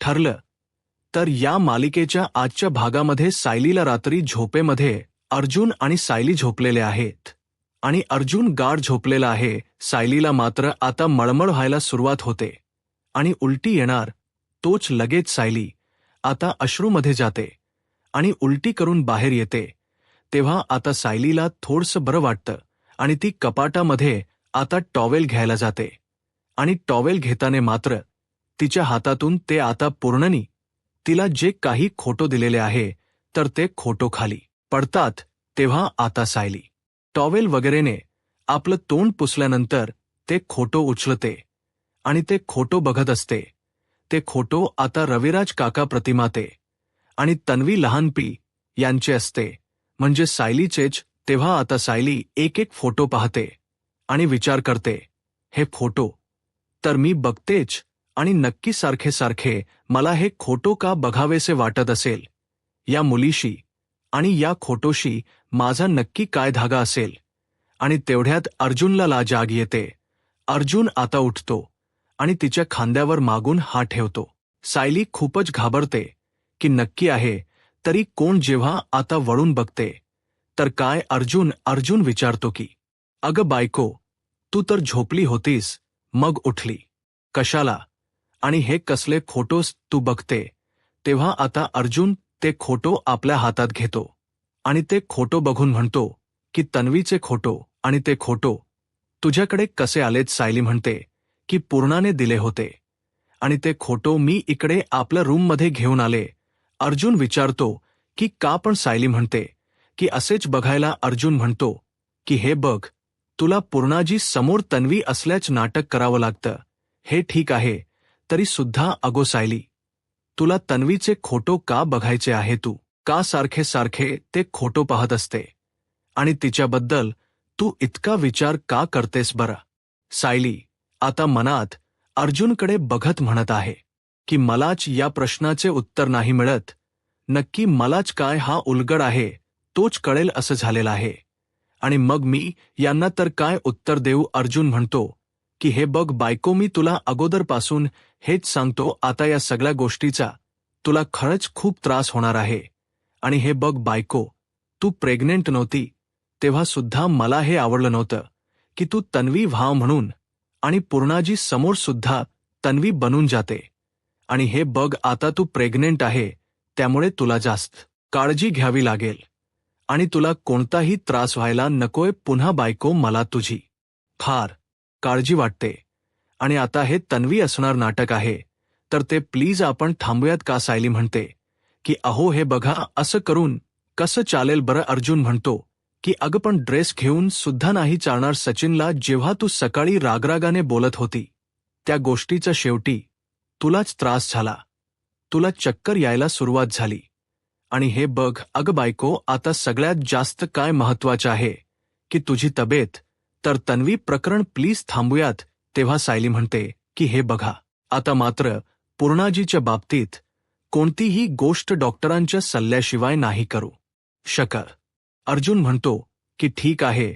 ठरलं. तर या मालिकेच्या आजच्या भागामध्ये सायलीला रात्री झोपेमध्ये अर्जुन आणि सायली झोपलेले आहेत आणि अर्जुन गाढ झोपलेला आहे. सायलीला मात्र आता मळमळ व्हायला सुरुवात होते आणि उलटी येणार. तोच लगेच सायली आता अश्रूमध्ये जाते आणि उलटी करून बाहेर येते. तेव्हा आता सायलीला थोडंसं बरं वाटतं आणि ती कपाटामध्ये आता टॉवेल घ्यायला जाते आणि टॉवेल घेताना मात्र तिच्या हातातून ते आता पूर्णनी तिला जे काही खोटो दिलेले आहे तर ते खोटो खाली पडतात. तेव्हा आता सायली टॉवेल वगैरेने आपलं तोंड पुसल्यानंतर ते खोटो उचलते आणि ते खोटो बघत असते. ते खोटो आता रविराज काका प्रतिमाते आणि तन्वी लहानपी यांचे असते, म्हणजे सायलीचेच. तेव्हा आता सायली एक एक फोटो पाहते आणि विचार करते, हे फोटो तर मी बघतेच आणि नक्की सारखे सारखे मला हे खोटो का बघावेसे वाटत असेल. या मुलीशी आणि या खोटोशी माझा नक्की काय धागा असेल. आणि तेवढ्यात अर्जुनला जाग येते. अर्जुन आता उठतो आणि तिच्या खांद्यावर मागून हात ठेवतो. सायली खूपच घाबरते की नक्की आहे तरी कोण. जेव्हा आता वळून बघते तर काय अर्जुन विचारतो की अगं बायको, तू तर झोपली होतीस, मग उठली कशाला आणि हे कसले खोटोस तू बघते. तेव्हा आता अर्जुन ते खोटो आपल्या हातात घेतो आणि ते खोटो बघून म्हणतो की तन्वीचे खोटो. आणि ते खोटो तुझ्याकडे कसे आलेत. सायली म्हणते की पूर्णाने दिले होते आणि ते खोटो मी इकडे आपल्या रूममध्ये घेऊन आले. अर्जुन विचारतो की का. पण सायली म्हणते की असेच बघायला. अर्जुन म्हणतो की हे बघ, तुला पूर्णाजी समोर तन्वी असल्याच नाटक करावं लागतं. हे ठीक आहे तरी सुद्धा अगो सायली, तुला तन्वीचे खोटो का बघायचे आहे. तू का सारखे सारखे ते खोटो पाहत असते आणि तिच्याबद्दल तू इतका विचार का करतेस बरं. सायली आता मनात अर्जुनकडे बघत म्हणत आहे की मलाच या प्रश्नाचे उत्तर नाही मिळत. नक्की मलाच काय हा उलगड आहे तोच कळेल असं झालेलं आहे आणि मग मी यांना तर काय उत्तर देऊ. अर्जुन म्हणतो की हे बघ बायको, मी तुला अगोदरपासून हेच सांगतो, आता या सगळ्या गोष्टीचा तुला खरंच खूप त्रास होणार आहे. आणि हे बघ बायको, तू प्रेग्नेंट नव्हती तेव्हा सुद्धा मला हे आवडलं नव्हतं की तू तन्वी व्हाव म्हणून आणि पूर्णाजी समोर सुद्धा तन्वी बनून जाते. आणि हे बघ आता तू प्रेग्नेंट आहे त्यामुळे तुला जास्त काळजी घ्यावी लागेल आणि तुला कोणताही त्रास व्हायला नकोय. पुन्हा बायको, मला तुझी फार काळजी वाटते आणि आता हे तन्वी असणार नाटक आहे तर ते प्लीज आपण थांबूयात का. सायली म्हणते की अहो हे बघा, असं करून कसं चालेल बरं. अर्जुन म्हणतो की अगं पण ड्रेस घेऊन सुद्धा नाही चालणार. सचिनला जेव्हा तू सकाळी रागरागाने बोलत होती त्या गोष्टीचा शेवटी तुलाच त्रास झाला, तुला चक्कर यायला सुरुवात झाली. आणि हे बघ अगं बायको, आता सगळ्यात जास्त काय महत्वाचं आहे की तुझी तब्येत. तर तन्वी प्रकरण प्लीज थांबूयात. तेव्हा सायली म्हणते की हे बघा, आता मात्र पूर्णाजीच्या बाबतीत कोणतीही गोष्ट डॉक्टरांच्या सल्ल्याशिवाय नाही करू शकत. अर्जुन म्हणतो की ठीक आहे,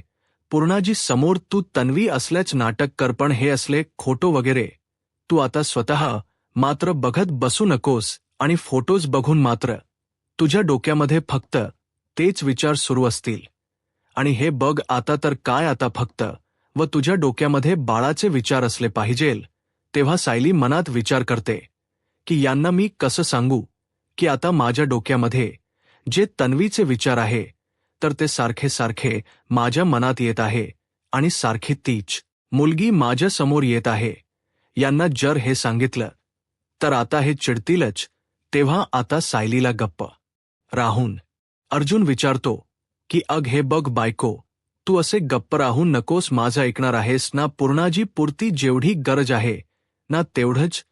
पूर्णाजी समोर तू तन्वी असल्याच नाटक कर, पण हे असले खोटो वगैरे तू आता स्वतः मात्र बघत बसू नकोस. आणि फोटोज बघून मात्र तुझ्या डोक्यामध्ये फक्त तेच विचार सुरू असतील. आणि हे बघ आता तर काय, आता फक्त व तुझ्या डोक्यामध्ये बाळाचे विचार असले पाहिजेल. तेव्हा सायली मनात विचार करते की यांना मी कसं सांगू की आता माझ्या डोक्यामध्ये जे तन्वीचे विचार आहे तर ते सारखे सारखे माझ्या मनात येत आहे आणि सारखी तीच मुलगी माझ्या समोर येत आहे. यांना जर हे सांगितलं तर आता हे चिडतीलच. तेव्हा आता सायलीला गप्प राहून अर्जुन विचारतो की अग हे बघ बायको, तू असे गप्प राहून नकोस, माझं ऐकणार आहेस ना. पूर्णाजी पुरती जेवढी गरज आहे ना तेवढंच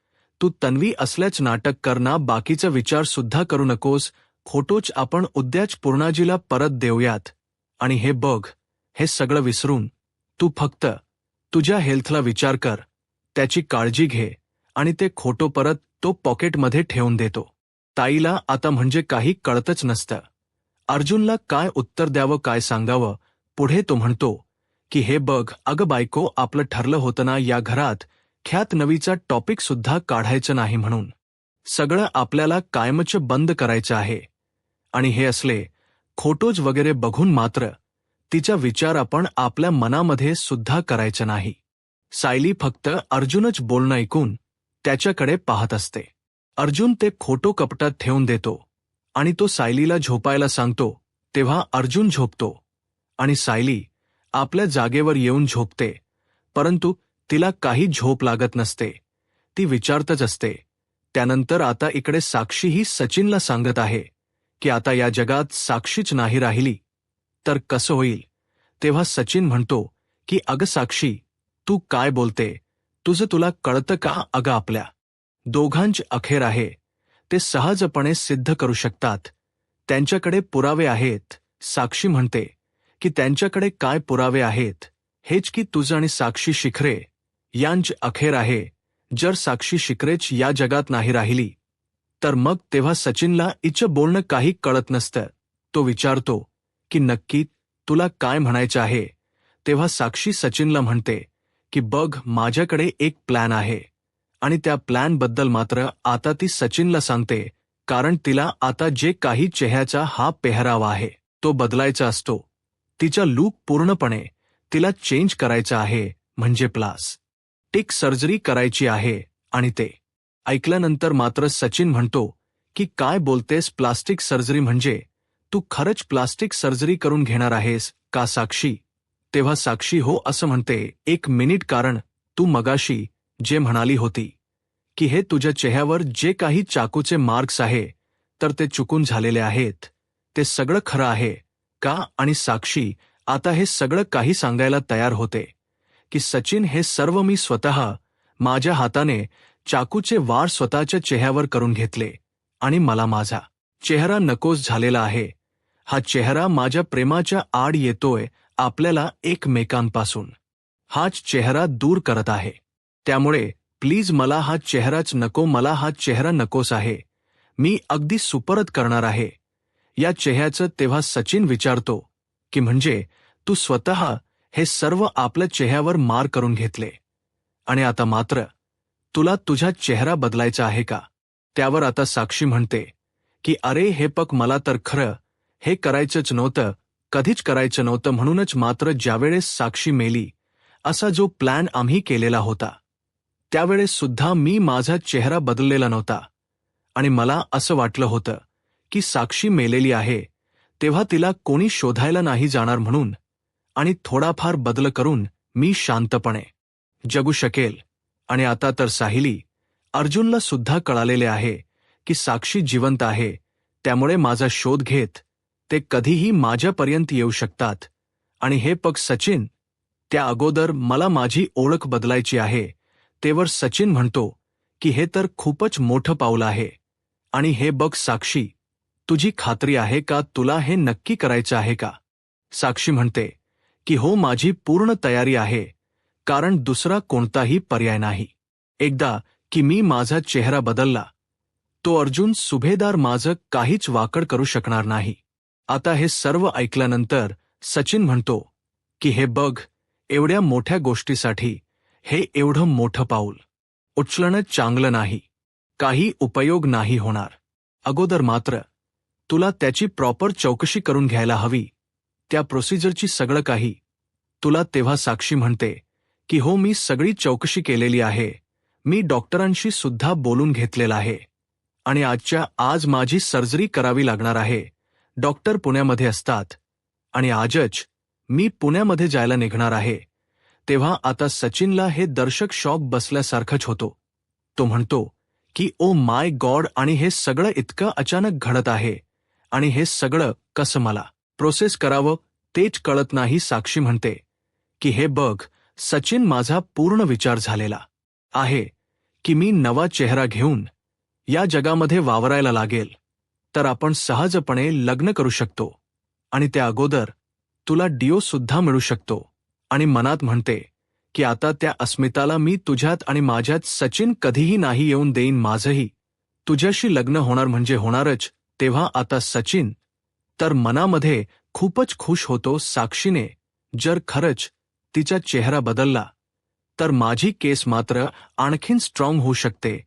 तू तन्वी असल्याच नाटक कर ना, बाकीचा विचार सुद्धा करू नकोस. खोटोच आपण उद्याच पूर्णाजीला परत देऊयात. आणि हे बघ, हे सगळं विसरून तू फक्त तुझ्या हेल्थला विचार कर, त्याची काळजी घे. आणि ते खोटो परत तो पॉकेटमध्ये ठेवून देतो. ताईला आता म्हणजे काही कळतच नसतं. अर्जुनला काय उत्तर द्यावं, काय सांगावं. पुढे तो म्हणतो की हे बघ अगं बायको, आपलं ठरलं होतं ना या घरात ख्यात नवीचा टॉपिक सुद्धा काढायचं नाही म्हणून. सगळं आपल्याला कायमचं बंद करायचं आहे. आणि हे असले खोटोज वगैरे बघून मात्र तिचा विचार आपण आपल्या मनामध्ये सुद्धा करायचा नाही. सायली फक्त अर्जुनच बोलणं ऐकून त्याच्याकडे पाहत असते. अर्जुन ते खोटो कपटात ठेवून देतो आणि तो सायलीला झोपायला सांगतो. तेव्हा अर्जुन झोपतो आणि सायली आपल्या जागेवर येऊन झोपते. परंतु तिला काही झोप लागत नसते. ती विचारतच असते. त्यानंतर आता इकडे साक्षीही सचिनला सांगत आहे की आता या जगात साक्षीच नाही राहिली तर कसं होईल. तेव्हा सचिन म्हणतो की अगं साक्षी, तू काय बोलते, तुला कळतं का. अगं आपल्या दोघांची अखेर आहे, ते सहजपणे सिद्ध करू शकतात. त्यांच्याकडे पुरावे आहेत. साक्षी म्हणते की त्यांच्याकडे काय पुरावे आहेत. हेच की तुझं आणि साक्षी शिखरे यांची अखेर आहे. जर साक्षी शिखरेच या जगात नाही राहिली तर मग तेव्हा सचिनला इचं बोलणं काही कळत नसतं. तो विचारतो की नक्की तुला काय म्हणायचं आहे. तेव्हा साक्षी सचिनला म्हणते की बघ, माझ्याकडे एक प्लॅन आहे. आणि त्या प्लॅनबद्दल मात्र आता ती सचिनला सांगते, कारण तिला आता जे काही चेहऱ्याचा हा पेहरावा आहे तो बदलायचा असतो. तिचा लूक पूर्णपणे तिला चेंज करायचा आहे, म्हणजे प्लास्टिक सर्जरी करायची आहे. आणि ते ऐकल्यानंतर मात्र सचिन म्हणतो की काय बोलतेस, प्लास्टिक सर्जरी म्हणजे तू खरंच प्लास्टिक सर्जरी करून घेणार आहेस का साक्षी. तेव्हा साक्षी हो असं म्हणते. एक मिनिट, कारण तू मगाशी जे म्हणाली होती की हे तुझ्या चेहऱ्यावर जे काही चाकूचे मार्क्स आहे तर ते चुकून झालेले आहेत, ते सगळं खरं आहे का. आणि साक्षी आता हे सगळं काही सांगायला तयार होते की सचिन, हे सर्व मी स्वतः माझ्या हाताने चाकूचे वार स्वतःच्या चेहऱ्यावर करून घेतले आणि मला माझा चेहरा नकोस झालेला आहे. हा चेहरा माझ्या प्रेमाच्या आड येतोय आपल्याला एकमेकांपासून. हाच चेहरा दूर करत आहे. त्यामुळे प्लीज मला हा चेहराच नको, मला हा चेहरा नकोस आहे. मी अगदी सुपरत करणार आहे या चेहऱ्याचं. तेव्हा सचिन विचारतो की म्हणजे तू स्वतः हे सर्व आपल्या चेहऱ्यावर मार करून घेतले आणि आता मात्र तुला तुझा चेहरा बदलायचा आहे का. त्यावर आता साक्षी म्हणते की अरे हे पक, मला तर खरं हे करायचंच नव्हतं, कधीच करायचं नव्हतं. म्हणूनच मात्र ज्यावेळेस साक्षी मेली असा जो प्लॅन आम्ही केलेला होता त्यावेळेस सुद्धा मी माझा चेहरा बदललेला नव्हता. आणि मला असं वाटलं होतं की साक्षी मेलेली आहे तेव्हा तिला कोणी शोधायला नाही जाणार म्हणून, आणि थोडाफार बदल करून मी शांतपणे जगू शकेल. आणि आता तर सायली अर्जुनला सुद्धा कळालेले आहे की साक्षी जिवंत आहे. त्यामुळे माझा शोध घेत ते कधीही माझ्यापर्यंत येऊ शकतात. आणि हे पग सचिन, त्या अगोदर मला माझी ओळख बदलायची आहे. तेवर सचिन म्हणतो की हे तर खूपच मोठं पाऊल आहे. आणि हे बघ साक्षी, तुझी खात्री आहे का, तुला हे नक्की करायचं आहे का. साक्षी म्हणते की हो, माझी पूर्ण तयारी आहे, कारण दुसरा कोणताही पर्याय नाही. एकदा की मी माझा चेहरा बदलला तो अर्जुन सुभेदार माझं काहीच वाकड करू शकणार नाही. आता हे सर्व ऐकल्यानंतर सचिन म्हणतो की हे बघ, एवढ्या मोठ्या गोष्टीसाठी हे एवढं मोठं पाऊल उचलणं चांगलं नाही. काही उपयोग नाही होणार. अगोदर मात्र तुला त्याची प्रॉपर चौकशी करून घ्यायला हवी, त्या प्रोसिजरची सगळं काही. तुला तेव्हा साक्षी म्हणते की हो, मी सगळी चौकशी केलेली आहे. मी डॉक्टरांशी सुद्धा बोलून घेतलेलं आहे आणि आजच्या आज माझी सर्जरी करावी लागणार आहे. डॉक्टर पुण्यामध्ये असतात आणि आजच मी पुण्यामध्ये जायला निघणार आहे. तेव्हा आता सचिनला हे दर्शक शॉक बसल्यासारखंच होतो. तो म्हणतो की ओ माय गॉड, आणि हे सगळं इतकं अचानक घडत आहे आणि हे सगळं कसं मला प्रोसेस करावं तेच कळत नाही. साक्षी म्हणते की हे बघ सचिन, माझा पूर्ण विचार झालेला आहे की मी नवा चेहरा घेऊन या जगामध्ये वावरायला लागेल तर आपण सहजपणे लग्न करू शकतो आणि त्या अगोदर तुला डिओ सुद्धा मिळू शकतो. आणि मनात म्हणते की आता त्या अस्मिताला मी तुझ्यात आणि माझ्यात सचिन कधीही नाही येऊन देईन. माझंही तुझ्याशी लग्न होणार म्हणजे होणारच. तेव्हा आता सचिन तर मनामध्ये खूपच खुश होतो. साक्षीने जर खरंच तिचा चेहरा बदलला तर माझी केस मात्र आणखीन स्ट्रॉंग होऊ शकते.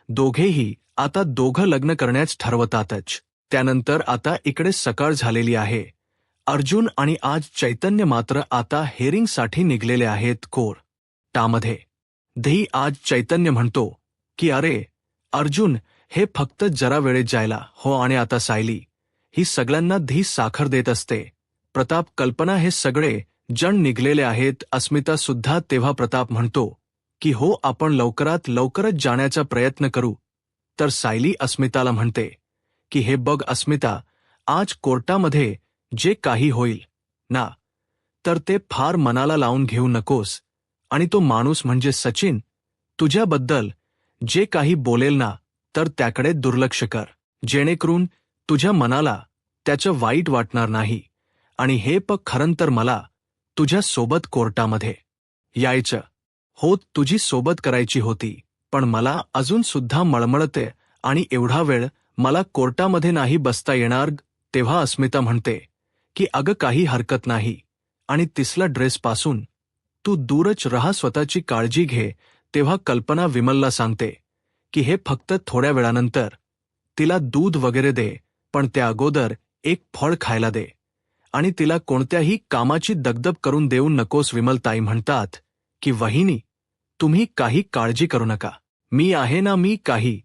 दोघेही आता दोघं लग्न करण्यास ठरवतातच. त्यानंतर आता इकडे सकाळ झालेली आहे. अर्जुन आणि आज चैतन्य मात्र आता हेअरिंगसाठी निघलेले आहेत कोर्टामध्ये. आज चैतन्य म्हणतो की अरे अर्जुन, हे फक्त जरा वेळेत जायला हो. आणि आता सायली ही सगळ्यांना साखर देत असते. प्रताप, कल्पना हे सगळे जण निघलेले आहेत. अस्मिता सुद्धा. तेव्हा प्रताप म्हणतो की हो, आपण लवकरात लवकरच जाण्याचा प्रयत्न करू. तर सायली अस्मिताला म्हणते की हे बघ अस्मिता, आज कोर्टामध्ये जे काही होईल ना, तर ते फार मनाला लावून घेऊ नकोस. आणि तो माणूस म्हणजे सचिन तुझ्याबद्दल जे काही बोलेल ना, तर त्याकडे दुर्लक्ष कर, जेणेकरून तुझ्या मनाला त्याचं वाईट वाटणार नाही. आणि हे खरं तर मला तुझ्या सोबत कोर्टामध्ये यायचं होत, तुझी सोबत करायची होती, पण मला अजून सुद्धा मळमळते आणि एवढा वेळ मला कोर्टामध्ये नाही बसता येणार. तेव्हा अस्मिता म्हणते की अगं काही हरकत नाही, आणि तिसला ड्रेसपासून तू दूरच रहा, स्वतःची काळजी घे. तेव्हा कल्पना विमलला सांगते की हे फक्त थोड्या वेळानंतर तिला दूध वगैरे दे, पण त्या अगोदर एक फळ खायला दे, आणि तिला कोणत्याही कामाची दगदग करून देऊ नकोस. विमलताई म्हणतात की वहिनी, तुम्ही काही काळजी करू नका, मी आहे ना, मी काही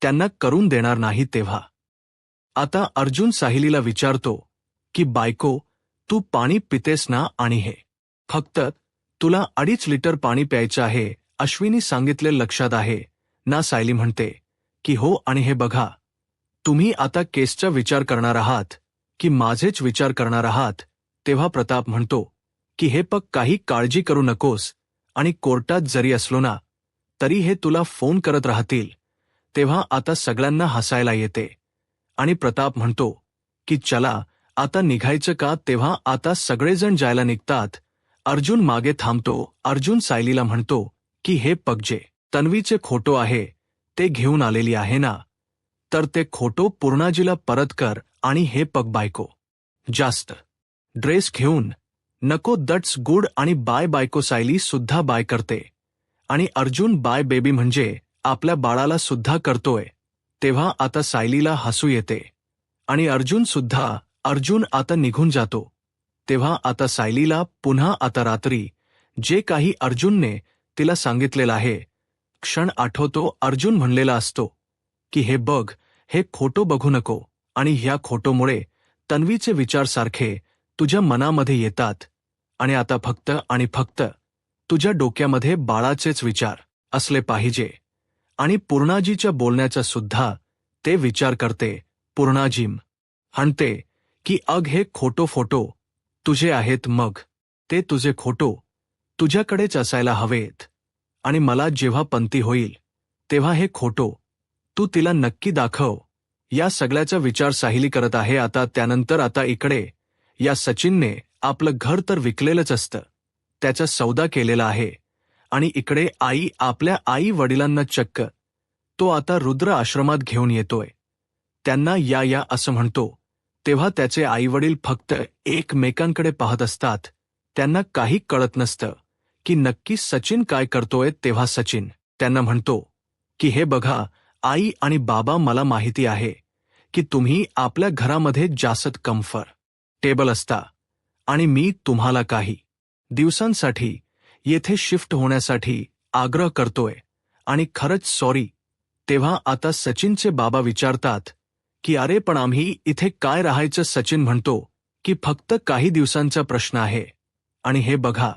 त्यांना करून देणार नाही. तेव्हा आता अर्जुन साहिलीला विचारतो की बायको, तू पाणी पितेस ना, आणि हे फक्त तुला 2.5 लिटर पाणी प्यायचं आहे, अश्विनी सांगितले लक्षात आहे ना. सायली म्हणते की हो, आणि हे बघा, तुम्ही आता केसचा विचार करणार आहात की माझेच विचार करणार आहात. तेव्हा प्रताप म्हणतो की हे काही काळजी करू नकोस, आणि कोर्टात जरी असलो ना, तरी हे तुला फोन करत राहतील. तेव्हा आता सगळ्यांना हसायला येते, आणि प्रताप म्हणतो की चला आता निघायचं का. तेव्हा आता सगळेजण जायला निघतात. अर्जुन मागे थांबतो. अर्जुन सायलीला म्हणतो की हे जे तन्वीचे खोटो आहे ते घेऊन आलेली आहे ना, तर ते खोटो पूर्णाजीला परत कर. आणि हे बायको, जास्त ड्रेस घेऊन नको, दट्स गुड, आणि बाय बायको. सायली सुद्धा बाय करते, आणि अर्जुन बाय बेबी म्हणजे आपल्या बाळाला सुद्धा करतोय. तेव्हा आता सायलीला हसू येते, आणि अर्जुन सुद्धा. अर्जुन आता निघून जातो. तेव्हा आता सायलीला पुन्हा आता रात्री जे काही अर्जुनने तिला सांगितलेलं आहे क्षण आठवतो. अर्जुन म्हणलेला असतो की हे बघ, हे खोटो बघू नको, आणि ह्या खोटोमुळे तन्वीचे विचार सारखे तुझ्या मनामध्ये येतात, आणि आता फक्त आणि फक्त तुझ्या डोक्यामध्ये बाळाचेच विचार असले पाहिजे. आणि पूर्णाजीच्या बोलण्याचा सुद्धा ते विचार करते. पूर्णाजी म्हणते की अग हे खोटो फोटो तुझे आहेत, मग ते तुझे खोटो तुझ्याकडेच असायला हवेत, आणि मला जेव्हा पंती होईल तेव्हा हे खोटो तू तिला नक्की दाखव. या सगळ्याचा विचार साहिली करत आहे. आता त्यानंतर आता इकडे या सचिनने आपलं घर तर विकलेलंच असतं, त्याचा सौदा केलेला आहे, आणि इकडे आई आपल्या आई वडिलांना चक्क तो आता रुद्र आश्रमात घेऊन येतोय. त्यांना या असं म्हणतो. तेव्हा त्याचे आईवडील फक्त एकमेकांकडे पाहत असतात. त्यांना काही कळत नसतं की नक्की सचिन काय करतोय. तेव्हा सचिन त्यांना म्हणतो की हे बघा आई आणि बाबा, मला माहिती आहे की तुम्ही आपल्या घरामध्ये जास्त कम्फर्टेबल असता, आणि मी तुम्हाला काही दिवसांसाठी येथे शिफ्ट होण्यासाठी आग्रह करतोय, आणि खरंच सॉरी. तेव्हा आता सचिनचे बाबा विचारतात की अरे पण आम्ही इथे काय राहायचं. सचिन म्हणतो की फक्त काही दिवसांचा प्रश्न आहे, आणि हे बघा,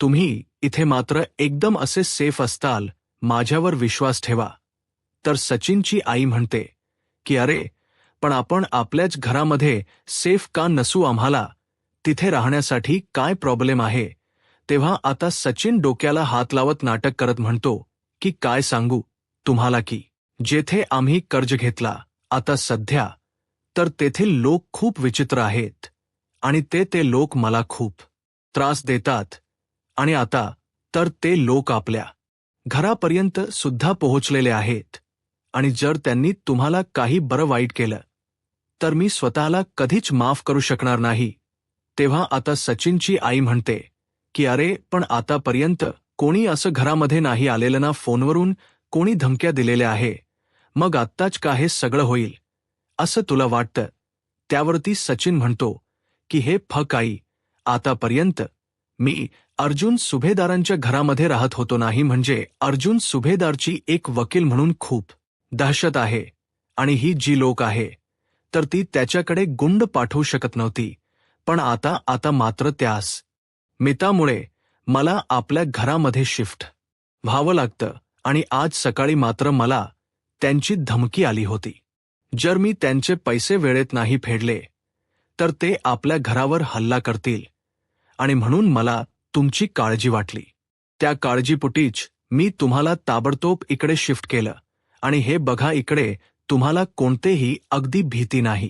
तुम्ही इथे मात्र एकदम असे सेफ असताल, माझ्यावर विश्वास ठेवा. तर सचिनची आई म्हणते की अरे पण आपण आपल्याच घरामध्ये सेफ का नसू, आम्हाला तिथे राहण्यासाठी काय प्रॉब्लेम आहे. तेव्हा आता सचिन डोक्याला हात लावत नाटक करत म्हणतो की काय सांगू तुम्हाला की जेथे आम्ही कर्ज घेतला आता सध्या, तर तेथील लोक खूप विचित्र आहेत, आणि ते लोक मला खूप त्रास देतात, आणि आता तर ते लोक आपल्या घरापर्यंत सुद्धा पोहोचलेले आहेत, आणि जर त्यांनी तुम्हाला काही बरं वाईट केलं तर मी स्वतःला कधीच माफ करू शकणार नाही. तेव्हा आता सचिनची आई म्हणते की अरे पण आतापर्यंत कोणी असं घरामध्ये नाही आलेलं ना, फोनवरून कोणी धमक्या दिलेल्या आहे, मग आत्ताच का हे सगळं होईल असं तुला वाटतं? त्यावरती सचिन म्हणतो की हे फक आई, आतापर्यंत मी अर्जुन सुभेदारांच्या घरामध्ये राहत होतो नाही, म्हणजे अर्जुन सुभेदारची एक वकील म्हणून खूप दहशत आहे आणि ही जी लोक आहे तर ती त्याच्याकडे गुंड पाठवू शकत नव्हती. पण आता मात्र त्यास मितामुळे मला आपल्या घरामध्ये शिफ्ट व्हावं लागतं आणि आज सकाळी मात्र मला त्यांची धमकी आली होती. जर मी त्यांचे पैसे वेळेत नाही फेडले तर ते आपल्या घरावर हल्ला करतील आणि म्हणून मला तुमची काळजी वाटली. त्या काळजीपोटीच मी तुम्हाला ताबडतोब इकडे शिफ्ट केलं आणि हे बघा, इकडे तुम्हाला कोणतेही अगदी भीती नाही.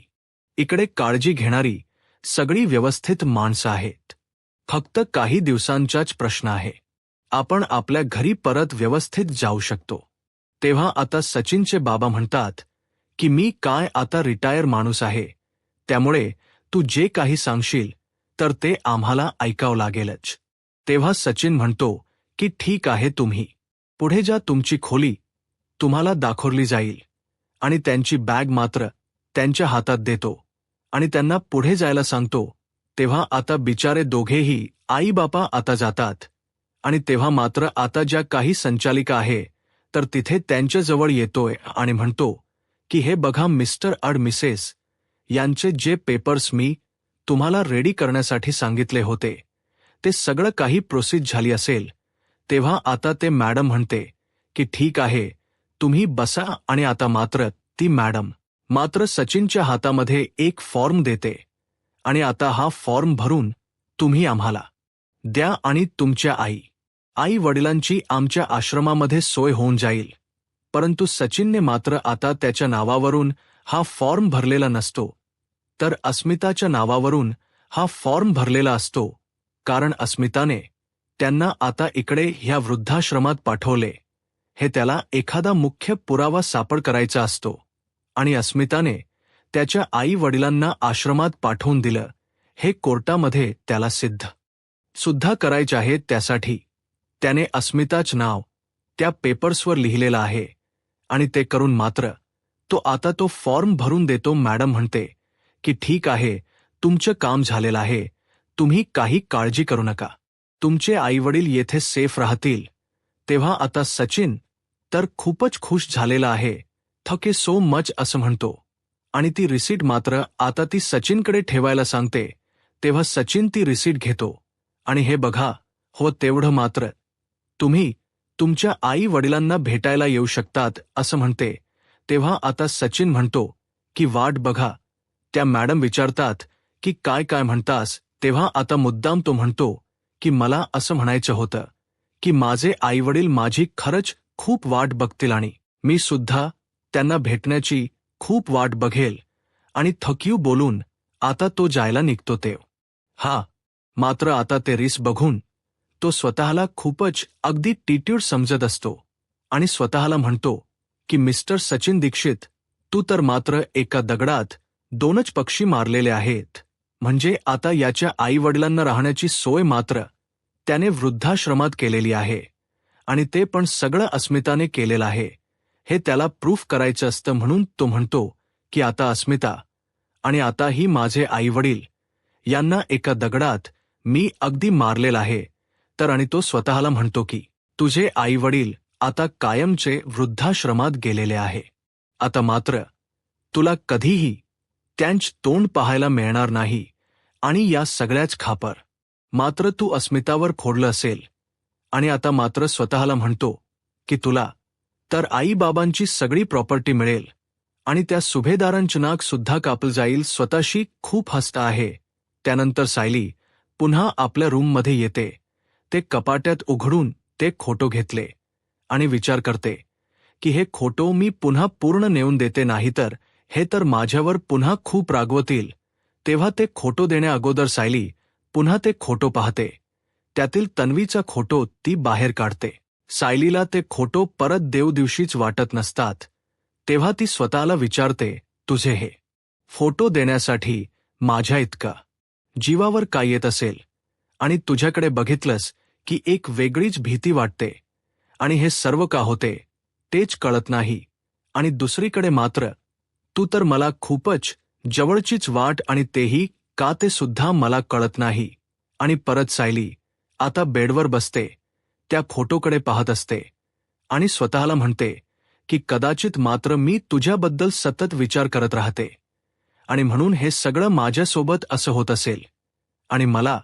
इकडे काळजी घेणारी सगळी व्यवस्थित माणसं आहेत. फक्त काही दिवसांचाच प्रश्न आहे. आपण आपल्या घरी परत व्यवस्थित जाऊ शकतो. तेव्हा आता सचिनचे बाबा म्हणतात की मी काय आता रिटायर माणूस आहे, त्यामुळे तू जे काही सांगशील तर ते आम्हाला ऐकावं लागेलच. तेव्हा सचिन म्हणतो की ठीक आहे, तुम्ही पुढे जा, तुमची खोली तुम्हाला दाखवली जाईल. आणि त्यांची बॅग मात्र त्यांच्या हातात देतो आणि त्यांना पुढे जायला सांगतो. तेव्हा आता बिचारे दोघेही आई बापा आता जातात आणि तेव्हा मात्र आता ज्या काही संचालिका आहे तर तिथे त्यांच्याजवळ येतोय आणि म्हणतो की हे बघा मिस्टर अड मिसेस, यांचे जे पेपर्स मी तुम्हाला रेडी करण्यासाठी सांगितले होते ते सगळं काही प्रोसेस झाली असेल. तेव्हा आता ते मॅडम म्हणते की ठीक आहे, तुम्ही बसा. आणि आता मात्र ती मॅडम मात्र सचिनच्या हातामध्ये एक फॉर्म देते आणि आता हा फॉर्म भरून तुम्ही आम्हाला द्या आणि तुमच्या आई वडिलांची आमच्या आश्रमामध्ये सोय होऊन जाईल. परंतु सचिनने मात्र आता त्याच्या नावावरून हा फॉर्म भरलेला नसतो, तर अस्मिताच्या नावावरून हा फॉर्म भरलेला असतो. कारण अस्मिताने त्यांना आता इकडे ह्या वृद्धाश्रमात पाठवले, हे त्याला एखादा मुख्य पुरावा सापड करायचा असतो आणि अस्मिताने त्याच्या आई वडिलांना आश्रमात पाठवून दिलं हे कोर्टामध्ये त्याला सिद्ध सुद्धा करायचे आहे. त्यासाठी त्याने अस्मिताच नाव त्या पेपर्सवर लिहिलेलं आहे आणि ते करून मात्र तो आता तो फॉर्म भरून देतो. मॅडम म्हणते की ठीक आहे, तुमचं काम झालेलं आहे, तुम्ही काही काळजी करू नका, तुमचे आईवडील येथे सेफ राहतील. तेव्हा आता सचिन तर खूपच खुश झालेला आहे. थँक यू सो मच असं म्हणतो आणि ती रिसीट मात्र आता ती सचिनकडे ठेवायला सांगते. तेव्हा सचिन ती रिसीट घेतो आणि हे बघा, हो तेवढं मात्र तुम्ही तुमच्या आई वडिलांना भेटायला येऊ शकतात असं म्हणते. तेव्हा आता सचिन म्हणतो की वाट बघा. त्या मॅडम विचारतात की काय काय म्हणतास. तेव्हा आता मुद्दाम तो म्हणतो की मला असं म्हणायचं होतं की माझे आईवडील माझी खरंच खूप वाट बघतील आणि मी सुद्धा त्यांना भेटण्याची खूप वाट बघेल. आणि थँक यू बोलून आता तो जायला निघतो. हा मात्र आता ते रिस बघून तो स्वतःला खूपच अगदी टिट्यूड समजत असतो आणि स्वतःला म्हणतो की मिस्टर सचिन दीक्षित, तू तर मात्र एका दगडात दोनच पक्षी मारलेले आहेत. म्हणजे आता याच्या आई वडिलांना राहण्याची सोय मात्र त्याने वृद्धाश्रमात केलेली आहे आणि ते पण सगळं अस्मिताने केलेलं आहे, हे त्याला प्रूफ करायचं असतं. म्हणून तो म्हणतो की आता अस्मिता आणि आता ही माझे आईवडील यांना एका दगडात मी अगदी मारलेला आहे. तर आणि तो स्वतःला म्हणतो की तुझे आईवडील आता कायमचे वृद्धाश्रमात गेलेले आहे. आता मात्र तुला कधीही त्यांच तोंड पाहायला मिळणार नाही आणि या सगळ्याच खापर मात्र तू अस्मितावर फोडलं असेल. आणि आता मात्र स्वतःला म्हणतो की तुला तर आईबाबांची सगळी प्रॉपर्टी मिळेल आणि त्या सुभेदारांचे नाक सुद्धा कापलं जाईल. स्वतःशी खूप हसत आहे. त्यानंतर सायली पुन्हा आपल्या रूममध्ये येते. ते कपाट्यात उघडून ते खोटो घेतले आणि विचार करते की हे खोटो मी पुन्हा पूर्ण नेऊन देते, नाहीतर हे तर माझ्यावर पुन्हा खूप रागवतील. तेव्हा ते खोटो देण्या अगोदर सायली पुन्हा ते खोटो पाहते. त्यातील तन्वीचा खोटो ती बाहेर काढते. सायलीला ते खोटो परत देऊ दिवशीच वाटत नसतात. तेव्हा ती स्वतःला विचारते, तुझे हे फोटो देण्यासाठी माझ्या इतका जीवावर काय येत असेल आणि तुझ्याकडे बघितलंस की एक वेगळीच भीती वाटते आणि हे सर्व का होते तेच कळत नाही. आणि दुसरीकडे मात्र तू तर मला खूपच जवळचीच वाट आणि तेही का ते सुद्धा मला कळत नाही. आणि परत सायली आता बेडवर बसते, त्या फोटोकडे पाहत असते आणि स्वतःला म्हणते की कदाचित मात्र मी तुझ्याबद्दल सतत विचार करत राहते आणि म्हणून हे सगळं माझ्यासोबत असं होत असेल आणि मला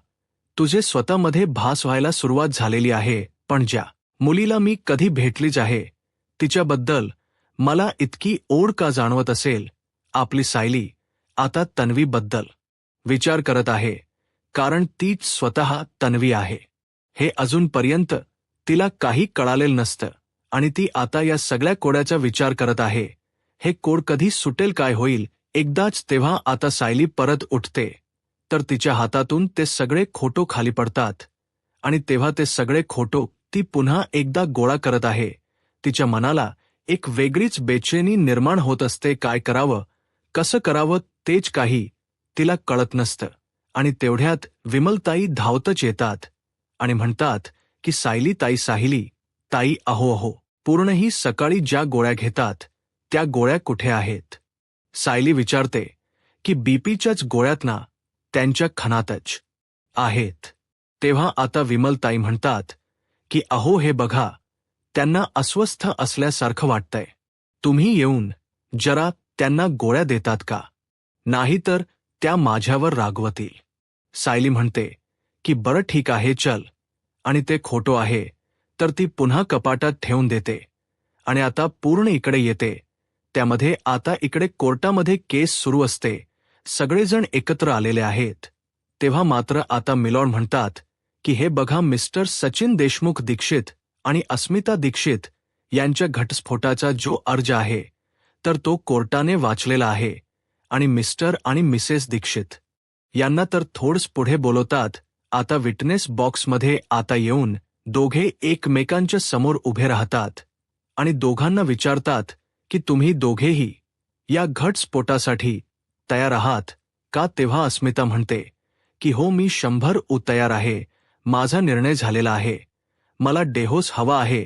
तुझे स्वतःमध्ये भास व्हायला सुरुवात झालेली आहे. पण ज्या मुलीला मी कधी भेटलीच आहे तिच्याबद्दल मला इतकी ओढ का जाणवत असेल. आपली सायली आता तन्वीबद्दल विचार करत आहे, कारण तीच स्वतः तन्वी आहे. हे अजूनपर्यंत तिला काही कळालेलं नसतं आणि ती आता या सगळ्या कोड्याचा विचार करत आहे. हे कोड कधी सुटेल, काय होईल एकदाच. तेव्हा आता सायली परत उठते तर तिच्या हातातून ते सगळे खोटो खाली पडतात आणि तेव्हा ते सगळे खोटो ती पुन्हा एकदा गोळा करत आहे. तिच्या मनाला एक वेगळीच बेचैनी निर्माण होत असते. काय करावं, कसं करावं तेच काही तिला कळत नसतं. आणि तेवढ्यात विमलताई धावतच येतात आणि म्हणतात की सायली ताई, सायली ताई, अहो अहो, पूर्ण ही सकाळी ज्या गोळ्या घेतात त्या गोळ्या कुठे आहेत. सायली विचारते की बीपीच्याच गोळ्यात ना, त्यांच्या खणातच आहेत. तेव्हा आता विमलताई म्हणतात की अहो हे बघा, त्यांना अस्वस्थ असल्यासारखं वाटतंय, तुम्ही येऊन जरा त्यांना गोळ्या देतात का, नाहीतर त्या माझ्यावर रागवतील. सायली म्हणते की बरं ठीक आहे चल, आणि ते खोटो आहे तर ती पुन्हा कपाटात ठेवून देते आणि आता पूर्ण इकडे येते. त्यामध्ये आता इकडे कोर्टामध्ये केस सुरू असते, सगळेजण एकत्र आलेले आहेत. तेव्हा मात्र आता मिलॉन म्हणतात की हे बघा मिस्टर सचिन देशमुख दीक्षित आणि अस्मिता दीक्षित यांच्या घटस्फोटाचा जो अर्ज आहे तर तो कोर्टाने वाचलेला आहे आणि मिस्टर आणि मिसेस दीक्षित यांना तर थोडंच पुढे बोलवतात. आता विटनेस बॉक्समध्ये आता येऊन दोघे एकमेकांच्या समोर उभे राहतात आणि दोघांना विचारतात की तुम्ही दोघेही या घटस्फोटासाठी तयार आहात का. तेव्हा अस्मिता म्हणते की हो, मी 100% तयार आहे, माझा निर्णय झालेला आहे, मला डेहोस हवा आहे.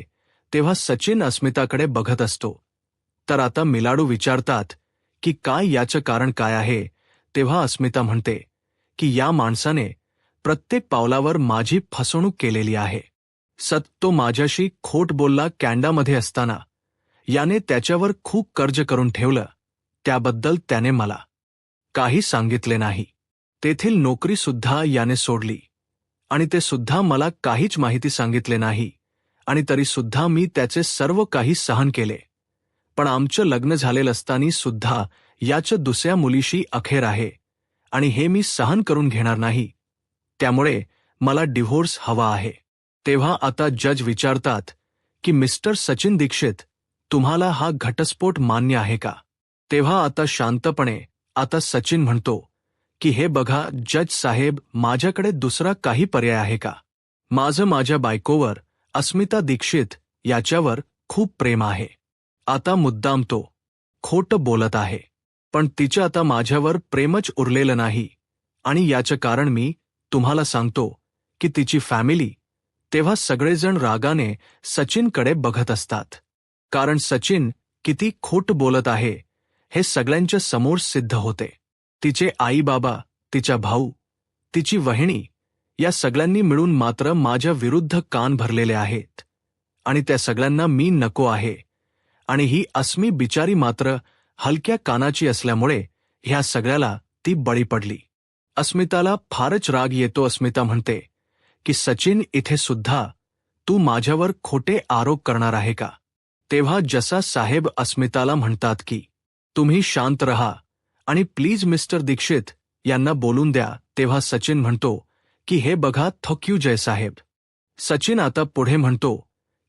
तेव्हा सचिन अस्मिताकडे बघत असतो तर आता मिलाडू विचारतात की काय याचं कारण काय आहे. तेव्हा अस्मिता म्हणते की या माणसाने प्रत्येक पावलावर माझी फसवणूक केलेली आहे. तो माझ्याशी खोट बोलला कॅनडामध्ये असताना, याने त्याच्यावर खूप कर्ज करून ठेवलं, त्याबद्दल त्याने मला काही सांगितले नाही. तेथील नोकरी सुद्धा याने सोडली आणि ते सुद्धा मला काहीच माहिती सांगितले नाही आणि तरी सुद्धा मी त्याचे सर्व काही सहन केले. पण आमचं लग्न झालेलं असताना सुद्धा याच्या दुसऱ्या मुलीशी अखेर आहे आणि हे मी सहन करून घेणार नाही. त्यामुळे मला डिव्होर्स हवा आहे. तेव्हा आता जज विचारतात की मिस्टर सचिन दीक्षित, तुम्हाला हा घटस्फोट मान्य आहे का. तेव्हा आता शांतपणे आता सचिन म्हणतो की हे बघा जज साहेब, माझ्याकडे दुसरा काही पर्याय आहे का. माझं माझ्या बायकोवर, अस्मिता दीक्षित याच्यावर खूप प्रेम आहे. आता मुद्दाम तो खोटं बोलत आहे, पण तिचं आता माझ्यावर प्रेमच उरलेलं नाही आणि याचं कारण मी तुम्हाला सांगतो की तिची फॅमिली. तेव्हा सगळेजण रागाने सचिनकडे बघत असतात, कारण सचिन किती खोटं बोलत आहे हे सगळ्यांच्या समोर सिद्ध होते. तिचे आई बाबा, तिचा भाऊ, तिची वहिनी या सगळ्यांनी मिळून मात्र माझ्या विरुद्ध कान भरलेले आहेत आणि त्या सगळ्यांना मी नको आहे. आणि ही अस्मी बिचारी मात्र हलक्या कानाची असल्यामुळे ह्या सगळ्याला ती बळी पडली. अस्मिताला फारच राग येतो. अस्मिता म्हणते की सचिन, इथे सुद्धा तू माझ्यावर खोटे आरोप करणार आहे का. तेव्हा जसा साहेब अस्मिताला म्हणतात की तुम्ही शांत रहा आणि प्लीज मिस्टर दीक्षित यांना बोलून द्या. तेव्हा सचिन म्हणतो की हे बघा थोक्यू जय साहेब. सचिन आता पुढे म्हणतो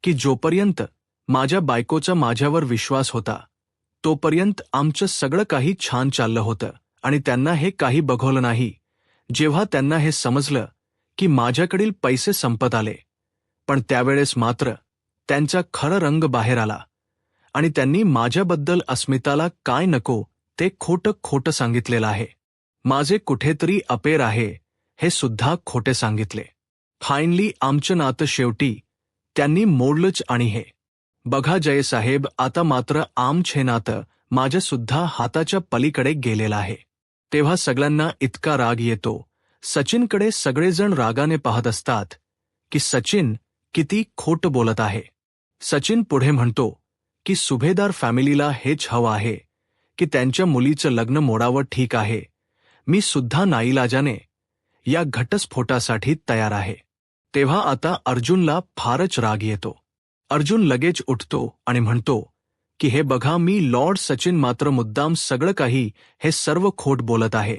की जोपर्यंत माझ्या बायकोचा माझ्यावर विश्वास होता तोपर्यंत आमचं सगळं काही छान चाललं होतं आणि त्यांना हे काही बघवलं नाही. जेव्हा त्यांना हे समजलं की माझ्याकडील पैसे संपत आले, पण त्यावेळेस मात्र त्यांचा खरा रंग बाहेर आला आणि त्यांनी माझ्याबद्दल अस्मिताला काय नको ते खोटं सांगितलेलं आहे. माझे कुठेतरी अपेर आहे हे सुद्धा खोटे सांगितले. फायनली आमचं नातं शेवटी त्यांनी मोडलंच आणि हे बघा जयसाहेब, आता मात्र आमचे नातं माझ्या सुद्धा हाताच्या पलीकडे गेलेलं आहे. तेव्हा सगळ्यांना इतका राग येतो. सचिनकडे सगळेजण रागाने पाहत असतात की सचिन किती खोटं बोलत आहे. सचिन पुढे म्हणतो की सुभेदार फॅमिलीला हेच हवं आहे की त्यांच्या मुलीचं लग्न मोडावं. ठीक आहे, मी सुद्धा नाईलाजाने या घटस्फोटासाठी तयार आहे. तेव्हा आता अर्जुनला फारच राग येतो. अर्जुन लगेच उठतो आणि म्हणतो की हे बघा, मी लॉर्ड सचिन मात्र मुद्दाम सगळं काही हे सर्व खोट बोलत आहे.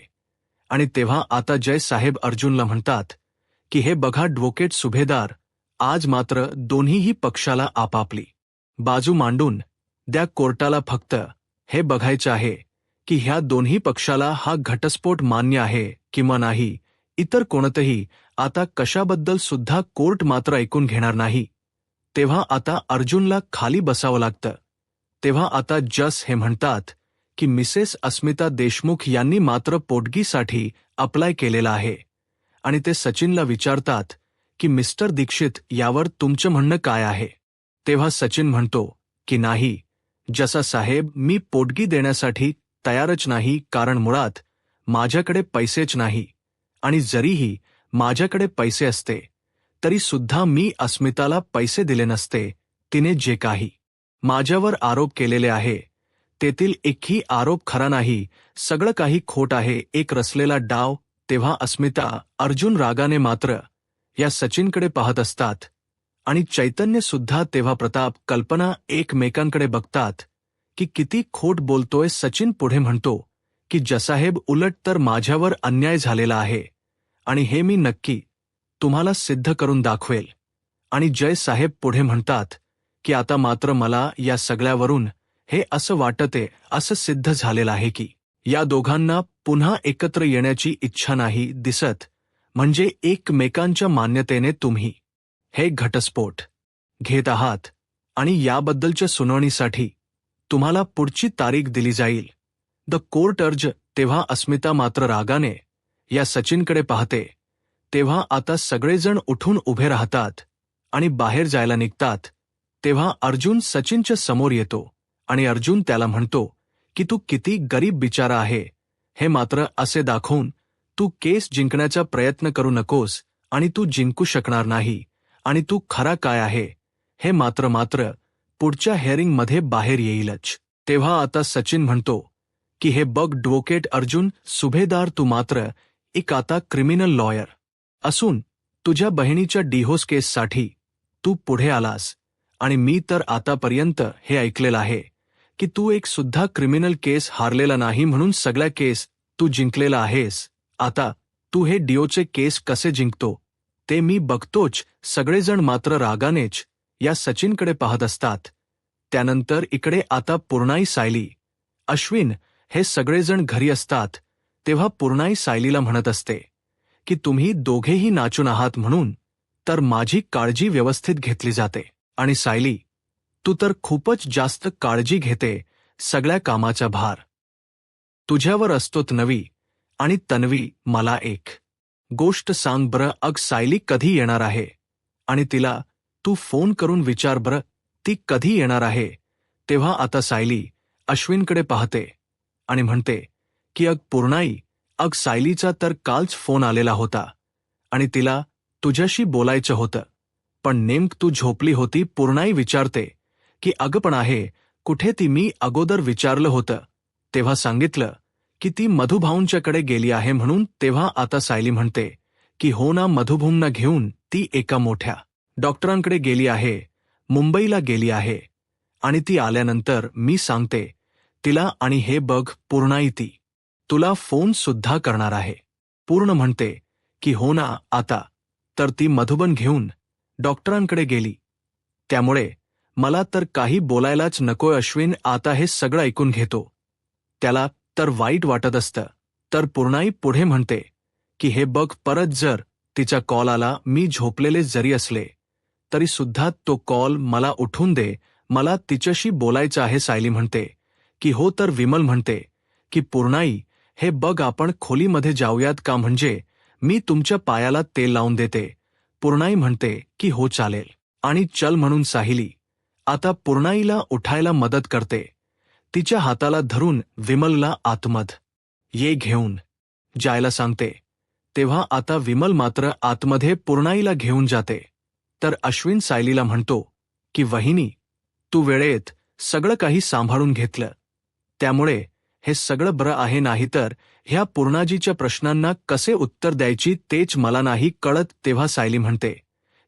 आणि तेव्हा आता जयसाहेब अर्जुनला म्हणतात की हे बघा ॲडव्होकेट सुभेदार, आज मात्र दोन्हीही पक्षाला आपापली बाजू मांडून द्या. कोर्टाला फक्त हे बघायचं आहे की ह्या दोन्ही पक्षाला हा घटस्फोट मान्य आहे किंवा नाही. इतर कोणतंही आता कशाबद्दल सुद्धा कोर्ट मात्र ऐकून घेणार नाही. तेव्हा आता अर्जुनला खाली बसावं लागतं. तेव्हा आता जस हे म्हणतात की मिसेस अस्मिता देशमुख यांनी मात्र पोटगीसाठी अप्लाय केलेला आहे. आणि ते सचिनला विचारतात की मिस्टर दीक्षित, यावर तुमचं म्हणणं काय आहे. तेव्हा सचिन म्हणतो की नाही जसा साहेब, मी पोटगी देण्यासाठी तयारच नाही, कारण मुळात माझ्याकडे पैसेच नाही. आणि जरीही माझ्याकडे पैसे असते तरी सुद्धा मी अस्मिताला पैसे दिले नसते. तिने जे काही माझ्यावर आरोप केलेले आहे तेथील एकही आरोप खरा नाही. सगळं काही खोट आहे, एक रचलेला डाव. तेव्हा अस्मिता, अर्जुन रागाने मात्र या सचिनकडे पाहत असतात आणि चैतन्य सुद्धा. तेव्हा प्रताप, कल्पना एकमेकांकडे बघतात की किती खोट बोलतोय. सचिन पुढे म्हणतो की जसाहेब, उलट तर माझ्यावर अन्याय झालेला आहे आणि हे मी नक्की तुम्हाला सिद्ध करून दाखवेल. आणि जयसाहेब पुढे म्हणतात की आता मात्र मला या सगळ्यावरून हे असं वाटते, असं सिद्ध झालेलं आहे की या दोघांना पुन्हा एकत्र येण्याची इच्छा नाही दिसत. म्हणजे एकमेकांच्या मान्यतेने तुम्ही हे घटस्फोट घेत आहात आणि याबद्दलच्या सुनावणीसाठी तुम्हाला पुढची तारीख दिली जाईल. द कोर्ट अर्ज. तेव्हा अस्मिता मात्र रागाने या सचिनकडे पाहते. तेव्हा आता सगळेजण उठून उभे राहतात आणि बाहेर जायला निघतात. तेव्हा अर्जुन सचिनच्या समोर येतो आणि अर्जुन त्याला म्हणतो की तू किती गरीब बिचारा आहे हे मात्र असे दाखवून तू केस जिंकण्याचा प्रयत्न करू नकोस आणि तू जिंकू शकणार नाही. आणि तू खरा काय आहे हे मात्र पुढच्या हेअरिंगमध्ये बाहेर येईलच. तेव्हा आता सचिन म्हणतो की हे बघ ॲडव्होकेट अर्जुन सुभेदार, तू मात्र एक आता क्रिमिनल लॉयर असून तुझ्या बहिणीच्या डिव्होर्स केससाठी तू पुढे आलास. आणि मी तर आतापर्यंत हे ऐकलेलं आहे की तू एक सुद्धा क्रिमिनल केस हारलेला नाही, म्हणून सगळ्या केस तू जिंकलेला आहेस. आता तू हे डिओचे केस कसे जिंकतो ते मी बघतोच. सगळेजण मात्र रागानेच या सचिनकडे पाहत असतात. त्यानंतर इकडे आता पूर्णाई, सायली, अश्विन हे सगळेजण घरी असतात. तेव्हा पूर्णाई सायलीला म्हणत असते की तुम्ही दोघेही नाचून आहात म्हणून तर माझी काळजी व्यवस्थित घेतली जाते. आणि सायली, तू तर खूपच जास्त काळजी घेते. सगळ्या कामाचा भार तुझ्यावर असतो. तन्वी आणि तन्वी, मला एक गोष्ट सांग बरं, अग सायली कधी येणार आहे आणि तिला तू फोन करून विचार बरं ती कधी येणार आहे. तेव्हा आता सायली अश्विनकडे पाहते आणि म्हणते की अग पूर्णाई, अग सायलीचा तर कालच फोन आलेला होता आणि तिला तुझ्याशी बोलायचं होतं, पण नेमक तू झोपली होती. पूर्णाई विचारते की अगं पण आहे कुठे ती. मी अगोदर विचारलं होतं तेव्हा सांगितलं की ती मधुभाऊंच्याकडे गेली आहे म्हणून. तेव्हा आता सायली म्हणते की हो ना, मधुभाऊंना घेऊन ती एका मोठ्या डॉक्टरांकडे गेली आहे, मुंबईला गेली आहे. आणि ती आल्यानंतर मी सांगते तिला. आणि हे बघ पूर्णाई, ती तुला फोन सुद्धा करणार आहे. पूर्ण म्हणते की हो ना. आता तर ती मधुबन घेऊन डॉक्टरांकडे गेली, त्यामुळे मला तर काही बोलायलाच नकोय. अश्विन आता हे सगळं ऐकून घेतो. त्याला तर वाईट वाटत असतं. तर पूर्णाई पुढे म्हणते की हे बघ, परत जर तिचा कॉल आला, मी झोपलेले जरी असले तरी सुद्धा तो कॉल मला उठून दे, मला तिच्याशी बोलायचं आहे. सायली म्हणते की हो. तर विमल म्हणते की पूर्णाई, हे बघ आपण खोलीमध्ये जाऊयात का, म्हणजे मी तुमच्या पायाला तेल लावून देते. पूर्णाई म्हणते की हो चालेल. आणि चल म्हणून सायली आता पूर्णाईला उठायला मदत करते. तिच्या हाताला धरून विमलला आतमध ये घेऊन जायला सांगते. तेव्हा आता विमल मात्र आतमध्ये पूर्णाईला घेऊन जाते. तर अश्विन सायलीला म्हणतो की वहिनी, तू वेळेत सगळं काही सांभाळून घेतलं, त्यामुळे हे सगळं बरं आहे. नाहीतर ह्या पूर्णाजीच्या प्रश्नांना कसे उत्तर द्यायची तेच मला नाही कळत. तेव्हा सायली म्हणते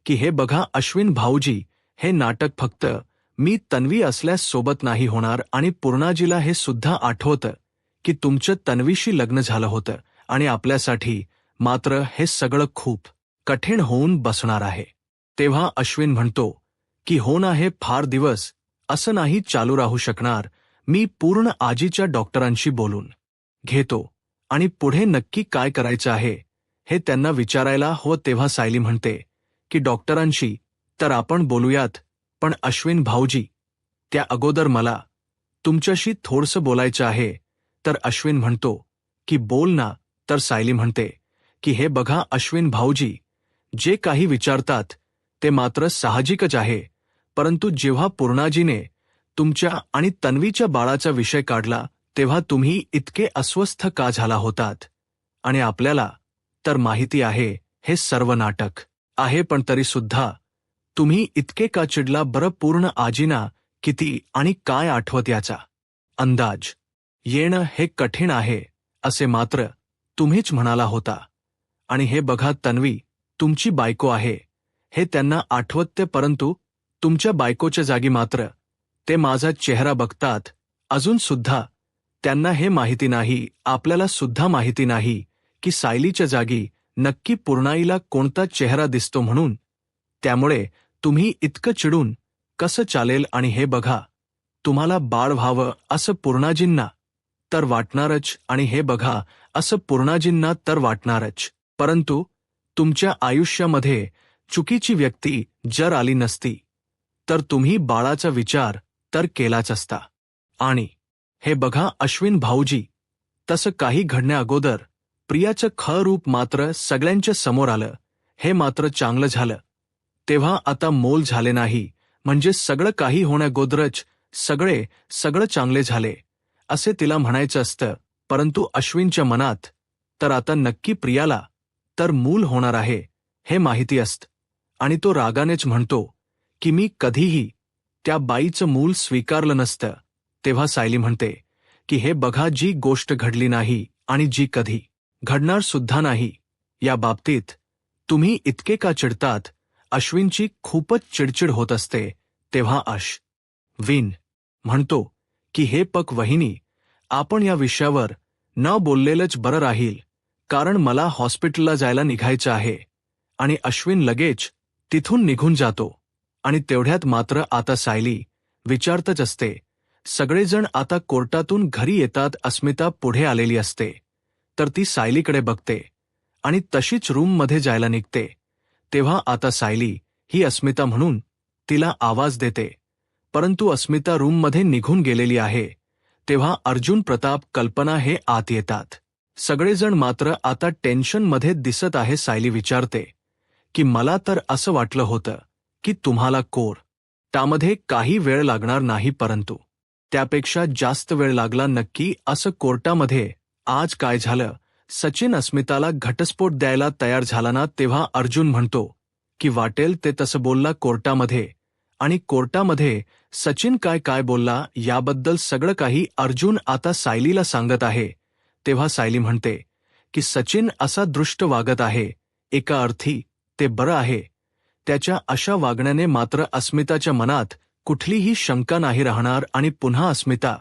की हे बघा अश्विन भाऊजी, हे नाटक फक्त मी तन्वी असल्यास सोबत नाही होणार. आणि पूर्णाजीला हे सुद्धा आठवतं की तुमचं तन्वीशी लग्न झालं होतं आणि आपल्यासाठी मात्र हे सगळं खूप कठीण होऊन बसणार आहे. तेव्हा अश्विन म्हणतो की हो ना, हे फार दिवस असं नाही चालू राहू शकणार. मी पूर्ण आजीच्या डॉक्टरांशी बोलून घेतो आणि पुढे नक्की काय करायचं आहे हे त्यांना विचारायला हवं. तेव्हा सायली म्हणते की डॉक्टरांशी तर आपण बोलूयात, पण अश्विन भाऊजी, त्या अगोदर मला तुमच्याशी थोडंसं बोलायचं आहे. तर अश्विन म्हणतो की बोल ना. तर सायली म्हणते की हे बघा अश्विन भाऊजी, जे काही विचारतात ते मात्र साहजिकच आहे, परंतु जेव्हा पूर्णाजीने तुमच्या आणि तन्वीच्या बाळाचा विषय काढला तेव्हा तुम्ही इतके अस्वस्थ का झाला होतात. आणि आपल्याला तर माहिती आहे हे सर्व नाटक आहे, पण तरी सुद्धा तुम्ही इतके का चिडला बरं? पूर्ण आजीना किती आणि काय आठवत याचा अंदाज येणं हे कठीण आहे असे मात्र तुम्हीच म्हणाला होता. आणि हे बघा तन्वी तुमची बायको आहे हे त्यांना आठवते, परंतु तुमच्या बायकोच्या जागी मात्र ते माझा चेहरा बघतात. अजून सुद्धा त्यांना हे माहिती नाही, आपल्याला सुद्धा माहिती नाही की सायलीच्या जागी नक्की पूर्णाईला कोणता चेहरा दिसतो म्हणून. त्यामुळे तुम्ही इतकं चिडून कसं चालेल? आणि हे बघा, तुम्हाला बाळ व्हावं असं पूर्णाजींना तर वाटणारच, आणि हे बघा असं पूर्णाजींना तर वाटणारच, परंतु तुमच्या आयुष्यामध्ये चुकीची व्यक्ती जर आली नसती तर तुम्ही बाळाचा विचार तर केलाच असता. आणि हे बघा अश्विन भाऊजी, तसं काही घडण्या अगोदर प्रियाचं खरं रूप मात्र सगळ्यांच्या समोर आलं, हे मात्र चांगलं झालं. तेव्हा आता मोल झाले नाही, म्हणजे सगळं काही होण्यागोदरच सगळं चांगले झाले असे तिला म्हणायचं असतं. परंतु अश्विनच्या मनात तर आता नक्की प्रियाला तर मूल होणार आहे हे माहिती असतं, आणि तो रागानेच म्हणतो की मी कधीही त्या बाईचं मूल स्वीकारलं नसतं. तेव्हा सायली म्हणते की हे बघा, जी गोष्ट घडली नाही आणि जी कधी घडणार सुद्धा नाही, या बाबतीत तुम्ही इतके का चिडतात? अश्विनची खूपच चिडचिड होत असते. तेव्हा अश्विन म्हणतो की हे पक वहिनी, आपण या विषयावर न बोललेलंच बरं राहील, कारण मला हॉस्पिटलला जायला निघायचं आहे. आणि अश्विन लगेच तिथून निघून जातो. आणि तेवढ्यात मात्र आता सायली विचारतच असते. सगळेजण आता कोर्टातून घरी येतात. अस्मिता पुढे आलेली असते, तर ती सायलीकडे बघते आणि तशीच रूममध्ये जायला निघते. तेव्हा आता सायली ही अस्मिता म्हणून तिला आवाज देते, परंतु अस्मिता रूममध्ये निघून गेलेली आहे. तेव्हा अर्जुन, प्रताप, कल्पना हे आत येतात. सगळेजण मात्र आता टेन्शनमध्ये दिसत आहे. सायली विचारते की मला तर असं वाटलं होतं की तुम्हाला कोर्टामध्ये काही वेळ लागणार नाही, परंतु त्यापेक्षा जास्त वेळ लागला. नक्की असं कोर्टामध्ये आज काय झालं? सचिन अस्मिताला घटस्फोट द्यायला तयार झाला ना? तेव्हा अर्जुन म्हणतो की वाटेल ते तसं बोलला कोर्टामध्ये, आणि कोर्टामध्ये सचिन काय काय बोलला याबद्दल सगळं काही अर्जुन आता सायलीला सांगत आहे. तेव्हा सायली म्हणते की सचिन असा दृष्ट वागत आहे, एका अर्थी ते बरं आहे. त्याच्या अशा वागण्याने मात्र अस्मिताच्या मनात कुठलीही शंका नाही राहणार आणि पुन्हा अस्मिता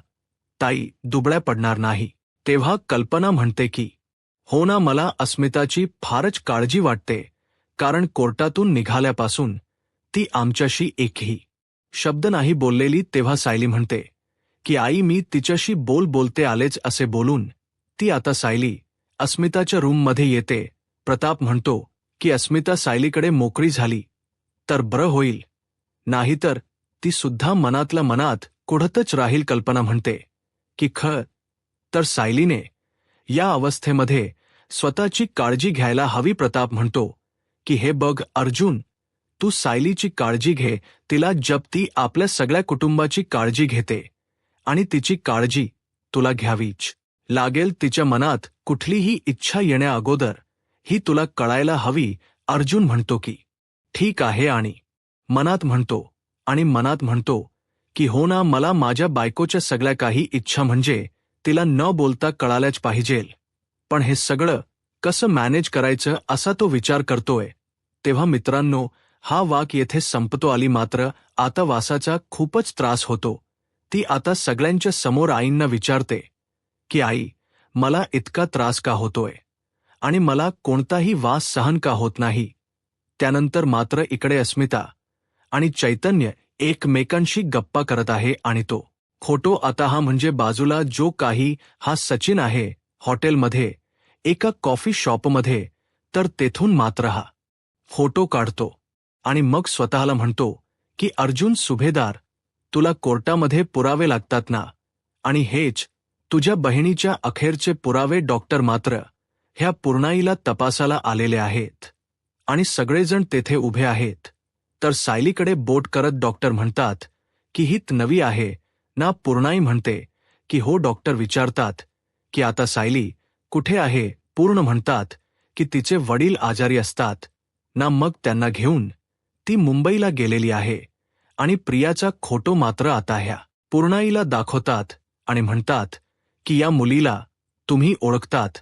ताई दुबळ्या पडणार नाही. तेव्हा कल्पना म्हणते की हो ना, मला अस्मिताची फारच काळजी वाटते, कारण कोर्टातून निघाल्यापासून ती आमच्याशी एकही शब्द नाही बोललेली. तेव्हा सायली म्हणते की आई, मी तिच्याशी बोलते आलेच असे बोलून ती आता सायली अस्मिताच्या रूममध्ये येते. प्रताप म्हणतो की अस्मिता सायलीकडे मोकळी झाली तर बरं होईल, नाहीतर ती सुद्धा मनातल्या मनात कुढतच राहील. कल्पना म्हणते की तर सायलीने या अवस्थेमध्ये स्वतःची काळजी घ्यायला हवी. प्रताप म्हणतो की हे बघ अर्जुन, तू सायलीची काळजी घे, तिला जप ती आपल्या सगळ्या कुटुंबाची काळजी घेते आणि तिची काळजी तुला घ्यावीच लागेल. तिच्या मनात कुठलीही इच्छा येण्या अगोदर ही तुला कळायला हवी. अर्जुन म्हणतो की ठीक आहे आणि मनात म्हणतो की हो ना, मला माझ्या बायकोच्या सगळ्या काही इच्छा म्हणजे तिला न बोलता कळाल्याच पाहिजेल. पण हे सगळं कसं मॅनेज करायचं असा तो विचार करतोय. तेव्हा मित्रांनो, हा वाक येथे संपतो. आली मात्र आता वासाचा खूपच त्रास होतो. ती आता सगळ्यांच्या समोर आईंना विचारते की आई, मला इतका त्रास का होतोय आणि मला कोणताही वास सहन का होत नाही. त्यानंतर मात्र इकडे अस्मिता आणि चैतन्य एकमेकांशी गप्पा करत आहे आणि तो फोटो आता हा म्हणजे बाजूला जो काही हा सचिन आहे हॉटेलमध्ये एका कॉफी शॉपमध्ये, तर तेथून मात्र हा फोटो काढतो आणि मग स्वतःला म्हणतो की अर्जुन सुभेदार, तुला कोर्टामध्ये पुरावे लागतात ना, आणि हेच तुझ्या बहिणीच्या अखेरचे पुरावे. डॉक्टर मात्र ह्या पूर्णाईला तपासाला आलेले आहेत आणि सगळेजण तेथे उभे आहेत. तर सायलीकडे बोट करत डॉक्टर म्हणतात की ही नवी आहे ना. पूर्णाई म्हणते की हो. डॉक्टर विचारतात की आता सायली कुठे आहे. पूर्ण म्हणतात की तिचे वडील आजारी असतात ना, मग त्यांना घेऊन ती मुंबईला गेलेली आहे. आणि प्रियाचा फोटो मात्र आता ह्या पूर्णाईला दाखवतात आणि म्हणतात की या मुलीला तुम्ही ओळखतात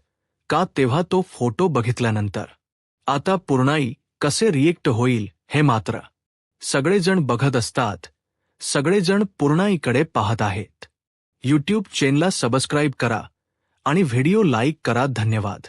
का. तेव्हा तो फोटो बघितल्यानंतर आता पूर्णाई कसे रिएक्ट होईल हे मात्र सगळेजण बघत असतात. सगळेजण पूर्णाईकडे पाहत आहेत. यूट्यूब चॅनलला सबस्क्राईब करा आणि व्हिडिओ लाईक करा. धन्यवाद.